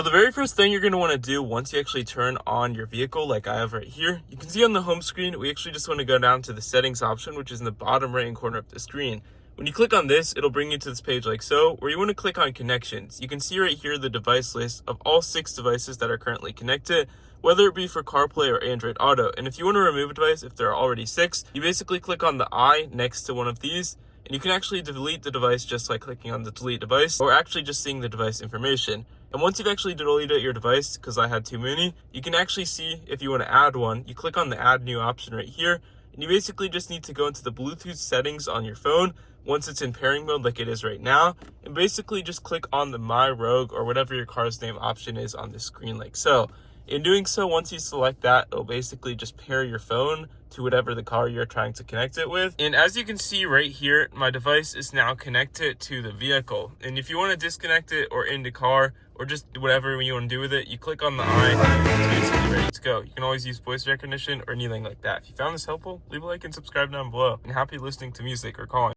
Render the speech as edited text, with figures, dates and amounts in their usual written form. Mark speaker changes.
Speaker 1: So the very first thing you're going to want to do once you actually turn on your vehicle, like I have right here, you can see on the home screen, we actually just want to go down to the settings option, which is in the bottom right hand corner of the screen. When you click on this, it'll bring you to this page like so, where you want to click on connections. You can see right here the device list of all 6 devices that are currently connected, whether it be for CarPlay or Android Auto. And if you want to remove a device, if there are already 6, you basically click on the I next to one of these, and you can actually delete the device just by clicking on the delete device, or actually just seeing the device information. And once you've actually deleted your device, because I had too many, you can actually see if you want to add one. You click on the add new option right here, and you basically just need to go into the Bluetooth settings on your phone once it's in pairing mode like it is right now, and basically just click on the My Rogue or whatever your car's name option is on the screen like so. In doing so, once you select that, it'll basically just pair your phone to whatever the car you're trying to connect it with. And as you can see right here, my device is now connected to the vehicle. And if you want to disconnect it or end the car or just whatever you want to do with it, you click on the eye and it's basically ready to go. You can always use voice recognition or anything like that. If you found this helpful, leave a like and subscribe down below. And happy listening to music or calling.